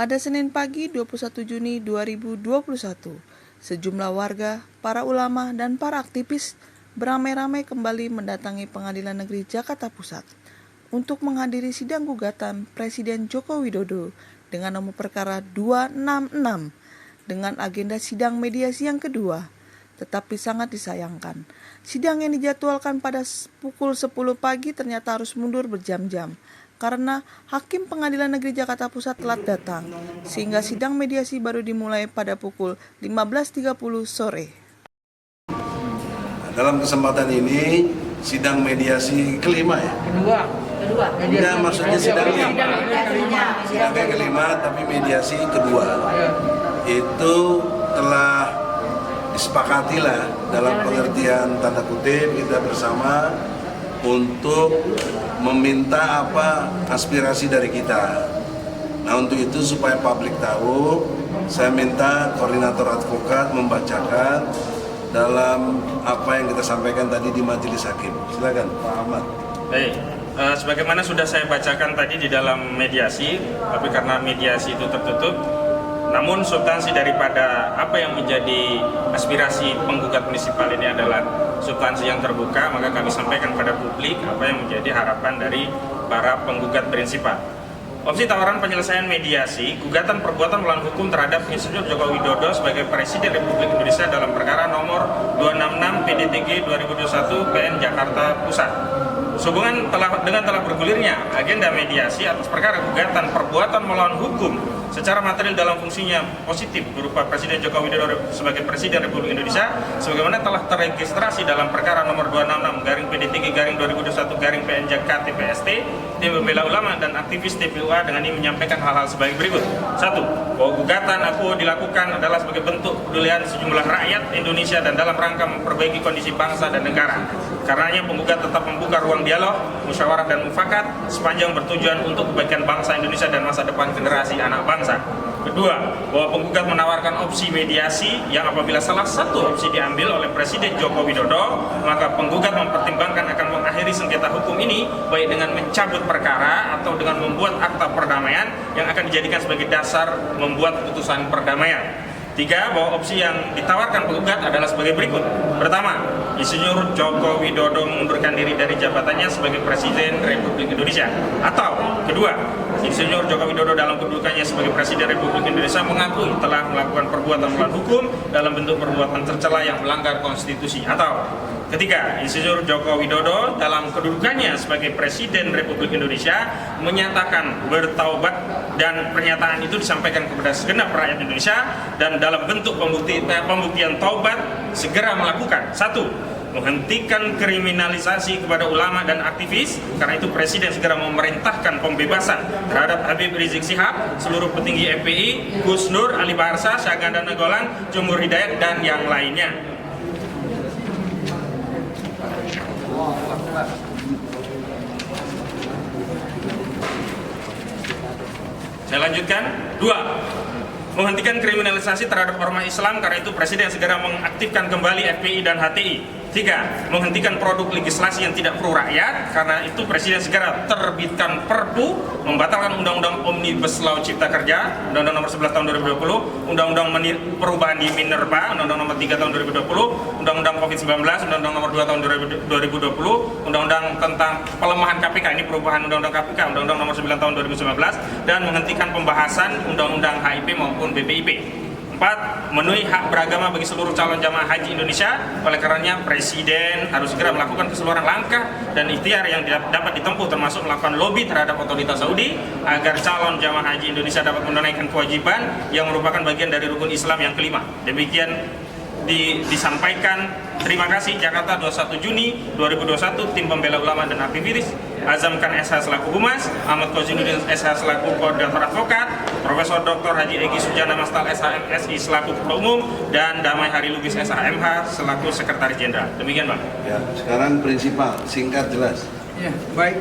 Pada Senin pagi 21 Juni 2021, sejumlah warga, para ulama, dan para aktivis beramai-ramai kembali mendatangi Pengadilan Negeri Jakarta Pusat untuk menghadiri sidang gugatan Presiden Joko Widodo dengan nomor perkara 266 dengan agenda sidang mediasi yang kedua. Tetapi sangat disayangkan, sidang yang dijadwalkan pada pukul 10 pagi ternyata harus mundur berjam-jam karena Hakim Pengadilan Negeri Jakarta Pusat telat datang, sehingga sidang mediasi baru dimulai pada pukul 15.30 sore. Dalam kesempatan ini, sidang mediasi kelima ya? Kedua. Enggak, maksudnya sidang yang kelima, tapi mediasi kedua. Itu telah disepakatilah dalam pengertian tanda kutip kita bersama untuk meminta aspirasi dari kita. Nah, untuk itu supaya publik tahu, saya minta koordinator advokat membacakan dalam apa yang kita sampaikan tadi di majelis hakim. Silakan Pak Ahmad. Baik, sebagaimana sudah saya bacakan tadi di dalam mediasi, tapi karena mediasi itu tertutup, namun substansi daripada apa yang menjadi aspirasi penggugat munisipal ini adalah substansi yang terbuka, maka kami sampaikan pada publik apa yang menjadi harapan dari para penggugat prinsipal. Opsi tawaran penyelesaian mediasi, gugatan perbuatan melawan hukum terhadap Insinyur Joko Widodo sebagai Presiden Republik Indonesia dalam perkara nomor 266 PDTG 2021 PN Jakarta Pusat. Sehubungan dengan telah bergulirnya agenda mediasi atas perkara gugatan perbuatan melawan hukum secara material dalam fungsinya positif berupa Presiden Joko Widodo sebagai Presiden Republik Indonesia sebagaimana telah terregistrasi dalam perkara nomor 266 PDTG 2021 PN Jakarta PST, tim pembela ulama dan aktivis TPUA dengan ini menyampaikan hal-hal sebagai berikut. 1. Bahwa gugatan aku dilakukan adalah sebagai bentuk kepedulian sejumlah rakyat Indonesia dan dalam rangka memperbaiki kondisi bangsa dan negara. Karenanya penggugat tetap membuka ruang dialog, musyawarah dan mufakat sepanjang bertujuan untuk kebaikan bangsa Indonesia dan masa depan generasi anak bangsa. Kedua, bahwa penggugat menawarkan opsi mediasi yang apabila salah satu opsi diambil oleh Presiden Joko Widodo, maka penggugat mempertimbangkan akan mengakhiri sengketa hukum ini baik dengan mencabut perkara atau dengan membuat akta perdamaian yang akan dijadikan sebagai dasar membuat putusan perdamaian. 3. Bahwa opsi yang ditawarkan penggugat adalah sebagai berikut. Pertama, Insinyur Joko Widodo mengundurkan diri dari jabatannya sebagai Presiden Republik Indonesia. Atau kedua, Insinyur Joko Widodo dalam kedudukannya sebagai Presiden Republik Indonesia mengakui telah melakukan perbuatan melawan hukum dalam bentuk perbuatan tercela yang melanggar konstitusi. Atau ketiga, Insinyur Joko Widodo dalam kedudukannya sebagai Presiden Republik Indonesia menyatakan bertaubat dan pernyataan itu disampaikan kepada segenap rakyat Indonesia dan dalam bentuk pembuktian taubat segera melakukan 1. Menghentikan kriminalisasi kepada ulama dan aktivis, karena itu Presiden segera memerintahkan pembebasan terhadap Habib Rizik Syihab, seluruh petinggi FPI, Gus Nur, Ali Baharsa, Syahganda Nagolan, Jumhur Hidayat, dan yang lainnya. Saya lanjutkan. 2. Menghentikan kriminalisasi terhadap ormas Islam, karena itu Presiden segera mengaktifkan kembali FPI dan HTI. 3. Menghentikan produk legislasi yang tidak pro rakyat, karena itu Presiden segera terbitkan Perpu membatalkan Undang-Undang Omnibus Law Cipta Kerja, Undang-Undang Nomor 11 Tahun 2020, Undang-Undang Perubahan di Minerba, Undang-Undang Nomor 3 Tahun 2020, Undang-Undang Covid-19, Undang-Undang Nomor 2 Tahun 2020, Undang-Undang tentang pelemahan KPK, ini perubahan Undang-Undang KPK, Undang-Undang Nomor 9 Tahun 2019, dan menghentikan pembahasan Undang-Undang HIP maupun BPIP. 4. Memenuhi hak beragama bagi seluruh calon jamaah haji Indonesia. Oleh karenanya Presiden harus segera melakukan keseluruhan langkah dan ikhtiar yang dapat ditempuh, termasuk melakukan lobby terhadap otoritas Saudi agar calon jamaah haji Indonesia dapat menunaikan kewajiban yang merupakan bagian dari rukun Islam yang kelima. Demikian disampaikan. Terima kasih. Jakarta 21 Juni 2021, tim pembela ulama dan aktivis, Azamkan SH selaku Humas, Ahmad Kozinuddin SH selaku Koordinator Advokat, Profesor Dr. Haji Egy Sujana Mastal SH MSI selaku Ketua Umum, dan Damai Hari Lubis SH MH selaku Sekretaris Jenderal. Demikian, Bang. Ya, sekarang prinsipal, singkat jelas. Ya, baik.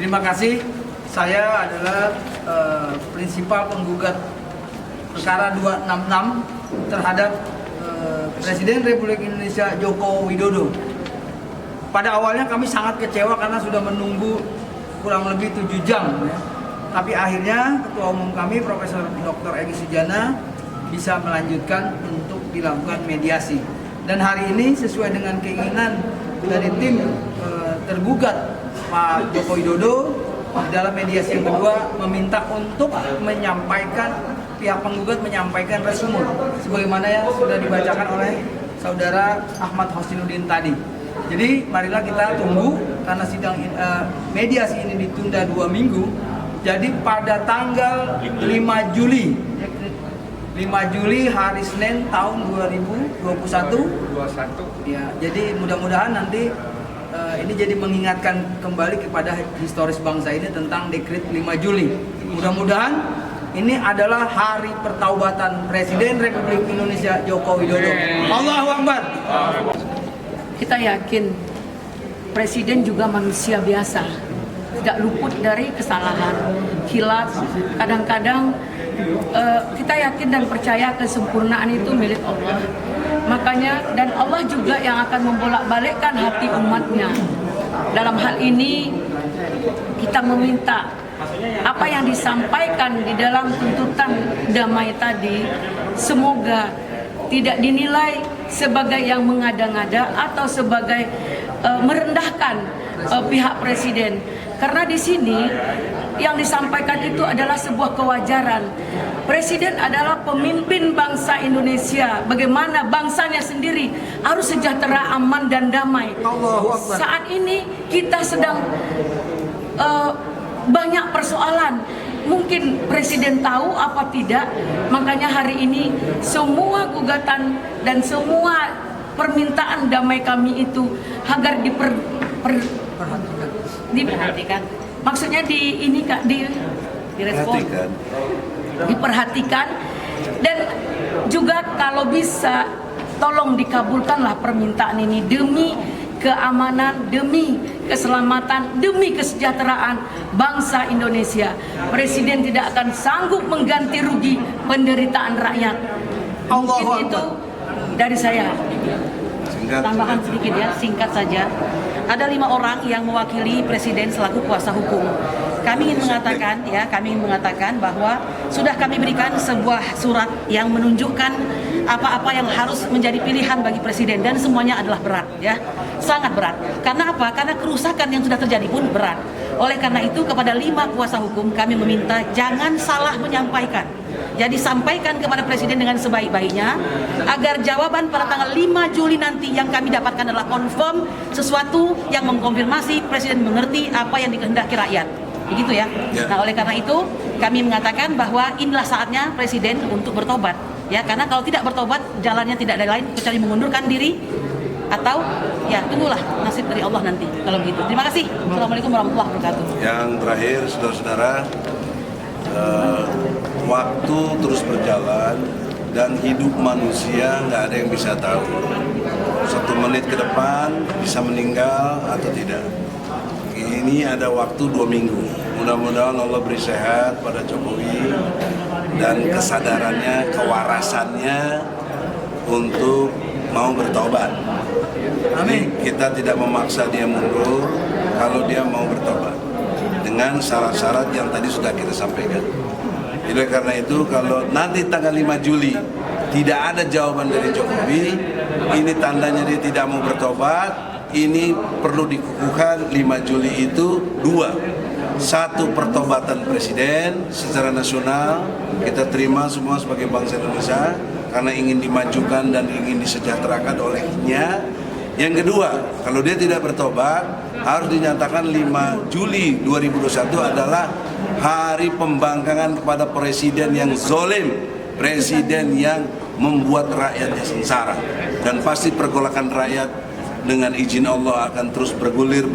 Terima kasih. Saya adalah prinsipal penggugat perkara 266 terhadap Presiden Republik Indonesia Joko Widodo. Pada awalnya kami sangat kecewa karena sudah menunggu kurang lebih 7 jam ya. Tapi akhirnya Ketua Umum kami Profesor Dr. Egy Sujana bisa melanjutkan untuk dilakukan mediasi. Dan hari ini sesuai dengan keinginan dari tim tergugat Pak Joko Widodo, dalam mediasi yang kedua meminta untuk menyampaikan, pihak penggugat menyampaikan resumur sebagaimana yang sudah dibacakan oleh saudara Ahmad Hosinuddin tadi. Jadi marilah kita tunggu, karena sidang mediasi ini ditunda 2 minggu. Jadi pada tanggal 5 Juli hari Senin tahun 2021 ya, jadi mudah-mudahan nanti ini jadi mengingatkan kembali kepada historis bangsa ini tentang dekret 5 Juli. Mudah-mudahan ini adalah hari pertaubatan Presiden Republik Indonesia Joko Widodo. Allahu Akbar. Kita yakin Presiden juga manusia biasa, tidak luput dari kesalahan, khilaf. Kadang-kadang kita yakin dan percaya kesempurnaan itu milik Allah. Makanya, dan Allah juga yang akan membolak-balikkan hati umatnya. Dalam hal ini kita meminta apa yang disampaikan di dalam tuntutan damai tadi semoga tidak dinilai sebagai yang mengada-ngada atau sebagai merendahkan pihak Presiden. Karena di sini yang disampaikan itu adalah sebuah kewajaran. Presiden adalah pemimpin bangsa Indonesia. Bagaimana bangsanya sendiri harus sejahtera, aman dan damai. Saat ini kita sedang banyak persoalan. Mungkin Presiden tahu apa tidak. Makanya hari ini semua gugatan dan semua permintaan damai kami itu agar diperhatikan. Maksudnya direspon, diperhatikan, dan juga kalau bisa tolong dikabulkanlah permintaan ini demi keamanan, demi keselamatan, demi kesejahteraan bangsa Indonesia. Presiden tidak akan sanggup mengganti rugi penderitaan rakyat. Mungkin itu dari saya. Tambahan sedikit ya, singkat saja. Ada 5 orang yang mewakili Presiden selaku kuasa hukum. Kami ingin mengatakan bahwa sudah kami berikan sebuah surat yang menunjukkan apa-apa yang harus menjadi pilihan bagi Presiden, dan semuanya adalah berat ya, sangat berat. Karena apa? Karena kerusakan yang sudah terjadi pun berat. Oleh karena itu kepada 5 kuasa hukum kami meminta jangan salah menyampaikan. Jadi sampaikan kepada Presiden dengan sebaik-baiknya agar jawaban pada tanggal 5 Juli nanti yang kami dapatkan adalah confirm, sesuatu yang mengkonfirmasi Presiden mengerti apa yang dikehendaki rakyat. Begitu ya. Nah, oleh karena itu kami mengatakan bahwa inilah saatnya Presiden untuk bertobat. Ya, karena kalau tidak bertobat jalannya tidak ada lain kecuali mengundurkan diri atau ya tunggulah nasib dari Allah nanti kalau begitu. Terima kasih. Assalamualaikum warahmatullahi wabarakatuh. Yang terakhir, saudara-saudara, waktu terus berjalan dan hidup manusia nggak ada yang bisa tahu. 1 menit ke depan bisa meninggal atau tidak. Ini ada waktu 2 minggu. Mudah-mudahan Allah beri sehat pada Jokowi dan kesadarannya, kewarasannya untuk mau bertobat. Amin. Kita tidak memaksa dia mundur kalau dia mau bertobat dengan syarat-syarat yang tadi sudah kita sampaikan. Oleh karena itu kalau nanti tanggal 5 Juli tidak ada jawaban dari Jokowi, ini tandanya dia tidak mau bertobat. Ini perlu dikukuhkan. 5 Juli itu 2. 1, pertobatan Presiden secara nasional kita terima semua sebagai bangsa Indonesia karena ingin dimajukan dan ingin disejahterakan olehnya. Yang kedua, kalau dia tidak bertobat harus dinyatakan 5 Juli 2021 adalah hari pembangkangan kepada Presiden yang zalim, Presiden yang membuat rakyatnya sengsara. Dan pasti pergolakan rakyat dengan izin Allah akan terus bergulir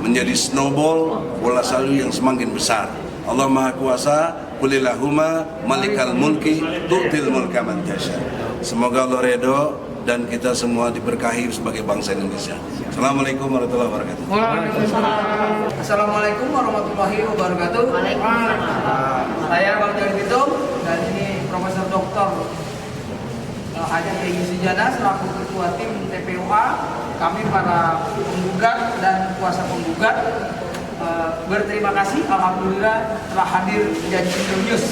menjadi snowball, bola salju yang semakin besar. Allah Maha Kuasa, Qulillahumma malikal mulki tu'til mulka man tasha. Semoga Allah redho dan kita semua diberkahi sebagai bangsa Indonesia. Assalamualaikum warahmatullahi wabarakatuh. Assalamualaikum warahmatullahi wabarakatuh. Saya Bang Jari Bitung dan ini Profesor Dr. Egy Sujana selaku Ketua Tim TPUA. Kami para penggugat dan kuasa penggugat berterima kasih, alhamdulillah telah hadir di Jacindo News.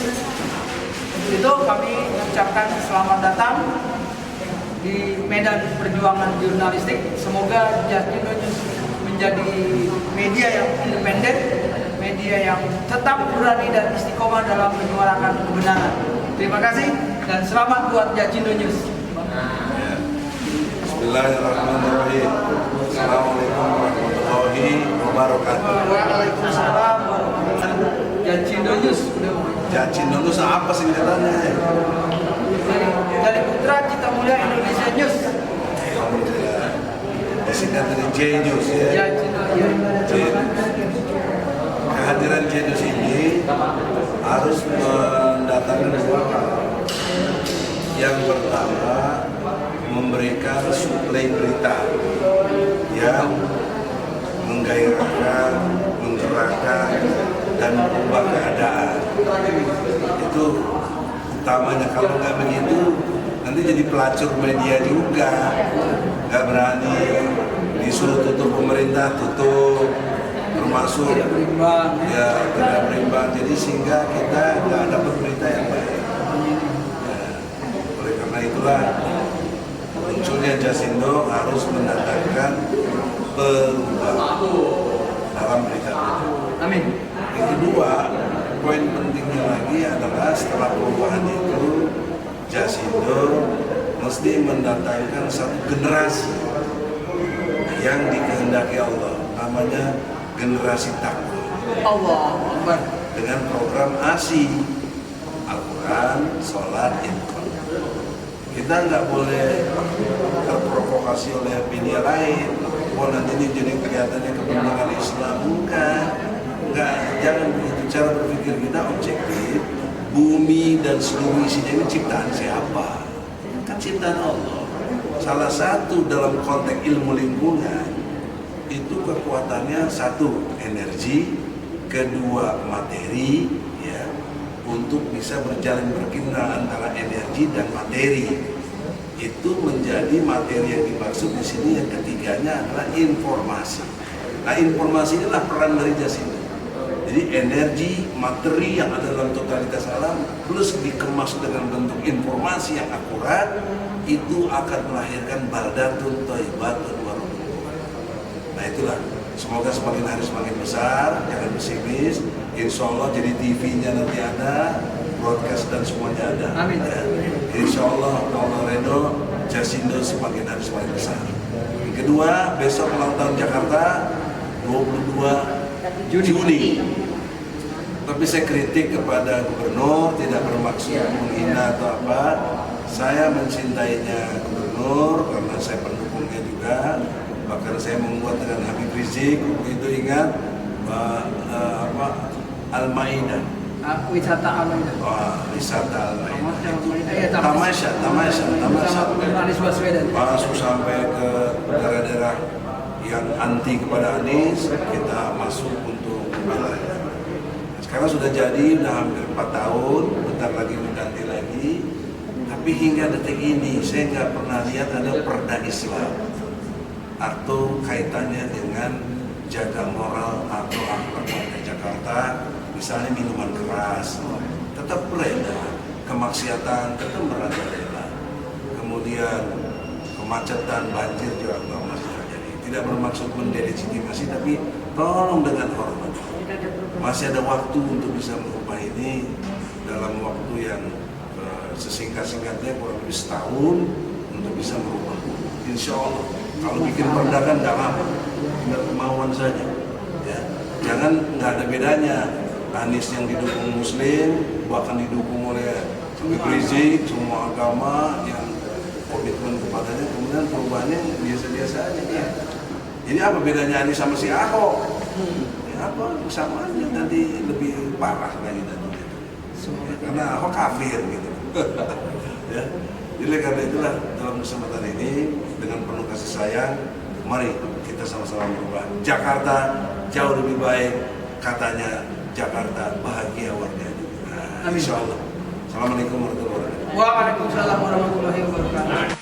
Untuk itu kami ucapkan selamat datang di medan perjuangan jurnalistik. Semoga Jacindo News menjadi media yang independen, media yang tetap berani dan istiqomah dalam menyuarakan kebenaran. Terima kasih dan selamat buat Jacindo News. Bismillahirrahmanirrahim. Assalamualaikum warahmatullahi wabarakatuh. Waalaikumsalam warahmatullahi wabarakatuh. Jacindo News. Jacindo News apa singkatannya? Dari Putra Cita Mulia Indonesia News. Alhamdulillah. Disingkat dari J News ya. Jacindo J News. Kehadiran J News ini harus mendatangkan dua hal. Yang pertama, memberikan suplai berita yang menggairahkan, menggerakkan, dan mengubah keadaan. Itu utamanya. Kalau nggak begitu, nanti jadi pelacur media juga. Nggak berani, disuruh tutup pemerintah, tutup, termasuk ya tidak berimbang. Jadi sehingga kita nggak dapat berita yang baik. Oleh karena itulah munculnya Jacindo harus mendatangkan perubahan dalam berita-berita. Amin. Yang kedua, poin pentingnya lagi adalah setelah perubahan itu, Jacindo mesti mendatangkan satu generasi yang dikehendaki Allah, namanya generasi takwa. Allah Akbar. Dengan program ASI, Al-Quran, Sholat, Infak. Kita nggak boleh terprovokasi oleh media lain. Oh nanti ini jadi kelihatannya kepentingan Islam. Enggak, jangan begitu. Cara berpikir kita objektif. Bumi dan seluruh isinya ini ciptaan siapa? Kan ciptaan Allah. Salah satu dalam konteks ilmu lingkungan itu kekuatannya satu energi, kedua materi, ya, untuk bisa berjalan berkendara antara energi dan materi. Itu menjadi materi yang dimaksud di sini. Yang ketiganya adalah informasi. Nah, informasi inilah peran dari Jacindo. Jadi energi, materi yang ada dalam totalitas alam plus dikemas dengan bentuk informasi yang akurat, itu akan melahirkan baldatun thayyibatun wa rabbun. Nah itulah, semoga semakin hari semakin besar, jangan pesimis. Insya Allah jadi TV-nya nanti ada, broadcast dan semuanya ada. Amin. Ya. Insya Allah Redo, Jacindo semakin hari semakin besar. Yang kedua, besok ulang tahun Jakarta 22 Juni. Tapi saya kritik kepada gubernur, tidak bermaksud menghina atau apa. Saya mencintainya gubernur karena saya pendukungnya juga. Bahkan saya membuat dengan Habib Rizik, itu ingat Al-Maidah. Wisata Al-Maidah. Wisata Al-Maidah. Tamasya. Anies Baswedan. Masuk sampai ke daerah-daerah yang anti kepada Anies, kita masuk untuk membelanya. Sekarang sudah jadi, udah hampir 4 tahun, bentar lagi berganti lagi. Tapi hingga detik ini saya nggak pernah lihat ada perda Islam atau kaitannya dengan jaga moral atau akhlak warga Jakarta. Misalnya minuman keras tetap beredar, kemaksiatan tetap merajalela, kemudian kemacetan, banjir juga masih terjadi. Tidak bermaksud mendelegitimasi, tapi tolong dengan hormat. Masih ada waktu untuk bisa merubah ini dalam waktu yang sesingkat-singkatnya, kurang lebih setahun untuk bisa merubah. Insya Allah. Kalau bikin perda kan nggak lama, tinggal kemauan saja. Ya. Jangan, nggak ada bedanya. Anies yang didukung Muslim, bahkan didukung oleh Habib Rizik, semua agama yang komitmen kepadanya, kemudian perubahannya biasa-biasa aja. Ya. Ini apa bedanya Anies sama si Ahok? Ya apa, sama aja, nanti lebih parah lagi nanti. Ya, karena Ahok kafir gitu. Ya. Jadi karena itulah dalam kesempatan ini dengan penuh kasih sayang, mari kita sama-sama berubah. Jakarta jauh lebih baik, katanya Jakarta bahagia warganya. Nah, insya Allah. Assalamualaikum warahmatullahi wabarakatuh. Waalaikumsalam warahmatullahi wabarakatuh.